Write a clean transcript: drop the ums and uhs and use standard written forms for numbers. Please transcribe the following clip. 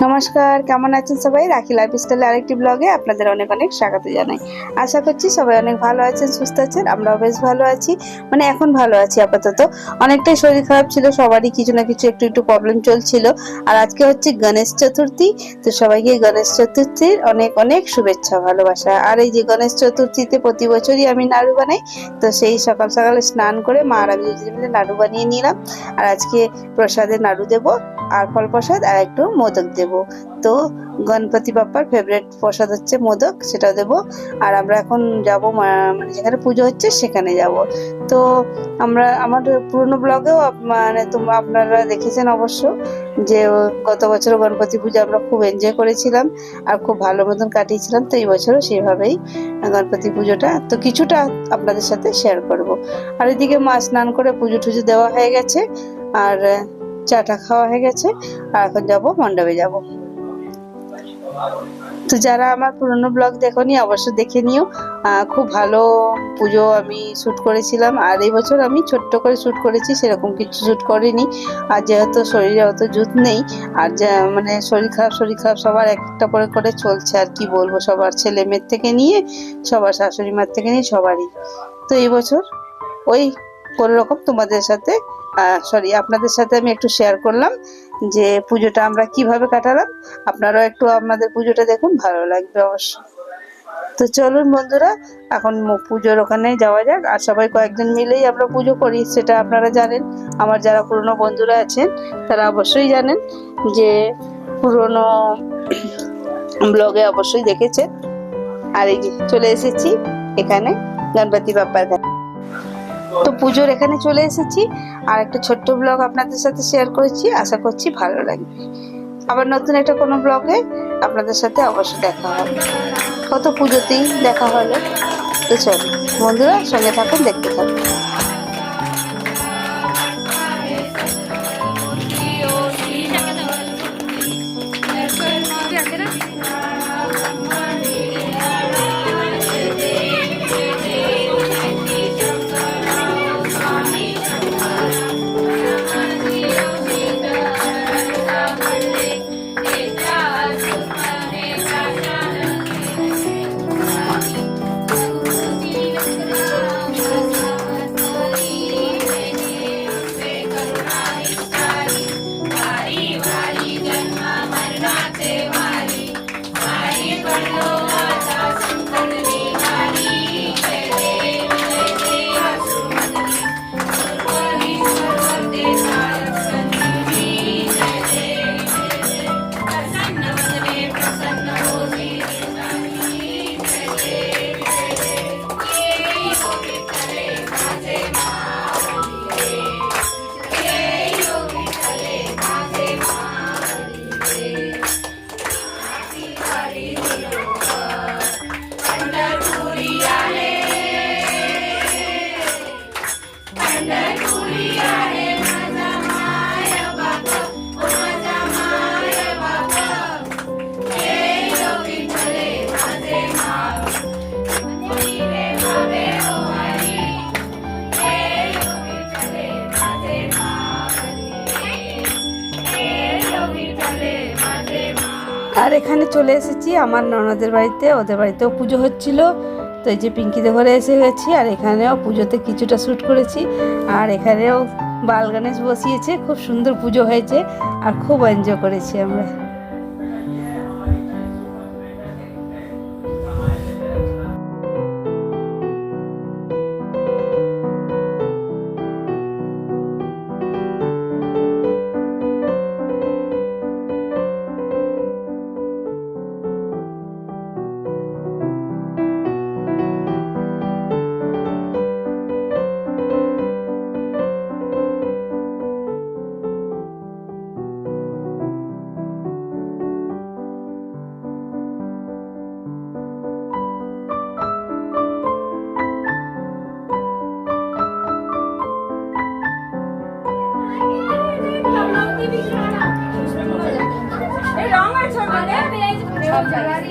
নমস্কার, কেমন আছেন সবাই? রাখি লাইফস্টাইলের আরেকটি ব্লগে আপনাদের অনেক অনেক স্বাগত জানাই। আশা করছি সবাই অনেক ভালো আছেন, সুস্থ আছেন। আমরাও বেশ ভালো আছি, মানে এখন ভালো আছি আপাতত। অনেকটাই শরীর খারাপ ছিল, সবারই কিছু না কিছু একটু একটু প্রবলেম চলছিল। আর আজকে হচ্ছে গণেশ চতুর্থী, তো সবাইকে গণেশ চতুর্থীর অনেক অনেক শুভেচ্ছা, ভালোবাসা। আর এই যে গণেশ চতুর্থীতে প্রতি বছরই আমি নাড়ু বানাই, তো সেই সকাল সকালে স্নান করে মা আর আমি দুজনে মিলে নাড়ু বানিয়ে নিলাম। আর আজকে প্রসাদে নাড়ু দেবো, আর ফল প্রসাদ, আর একটু মোদক দেব। তো গণপতি বাপ্পার ফেভারিট প্রসাদ হচ্ছে মোদক, সেটা দেব। আর আমরা এখন যাব মানে যেখানে পুজো হচ্ছে সেখানে যাব। তো আমার পুরনো ব্লগেও মানে তোমরা আপনারা দেখেছেন অবশ্য, যে গত বছর গণপতি পুজো আমরা খুব এনজয় করেছিলাম আর খুব ভালো মতন কাটিয়েছিলাম। তো এই বছরও সেভাবেই গণপতি পুজোটা তো কিছুটা আপনাদের সাথে শেয়ার করব। আর এদিকে মা স্নান করে পুজো টুজো দেওয়া হয়ে গেছে, আর চাটা খাওয়া হয়ে গেছে। আর এখন যাব মণ্ডপে যাব। তো যারা আমার পুরনো ব্লগ দেখোনি অবশ্যই দেখে নিও। খুব ভালো পুজো আমি শ্যুট করেছিলাম। আর এই বছর আমি ছোট্ট করে শ্যুট করেছি, সেরকম কিছু শ্যুট করিনি। আর যেহেতু শরীরে অত জুত নেই, আর মানে শরীর খারাপ সবার একটা করে করে চলছে। আর কি বলবো, সবার ছেলে মেয়ের থেকে নিয়ে, সবার শাশুড়ি মার থেকে নিয়ে সবারই। তো এই বছর ওই কোনো রকম তোমাদের সাথে আপনাদের সাথে আমি একটু শেয়ার করলাম যে পুজোটা আমরা কিভাবে কাটালাম। আপনারাও একটু আমাদের পুজোটা দেখুন, ভালো লাগবে অবশ্য। তো চলুন বন্ধুরা, এখন পুজোর ওখানে যাওয়া যাক। আর সবাই কয়েকজন মিলেই আমরা পুজো করি, সেটা আপনারা জানেন। আমার যারা পুরনো বন্ধুরা আছেন তারা অবশ্যই জানেন, যে পুরনো ব্লগে অবশ্যই দেখেছেন। আর এই যে চলে এসেছি এখানে গণপতি বাপ্পার কাছে। তো পুজোর এখানে চলে এসেছি, আর একটা ছোট্ট ব্লগ আপনাদের সাথে শেয়ার করেছি। আশা করছি ভালো লাগবে। আবার নতুন একটা কোনো ব্লগে আপনাদের সাথে অবশ্যই দেখা হবে। কত পুজোতেই দেখা হলো। তো চলো বন্ধুরা, সঙ্গে থাকুন, দেখতে থাকুন। আর এখানে চলে এসেছি আমার ননদের বাড়িতে, ওদের বাড়িতেও পুজো হচ্ছিল। তো এই যে পিঙ্কিদের ঘরে এসে গেছি, আর এখানেও পুজোতে কিছুটা শ্যুট করেছি। আর এখানেও বাল গণেশ বসিয়েছে, খুব সুন্দর পুজো হয়েছে আর খুব এনজয় করেছি আমরা। সব জায়গায়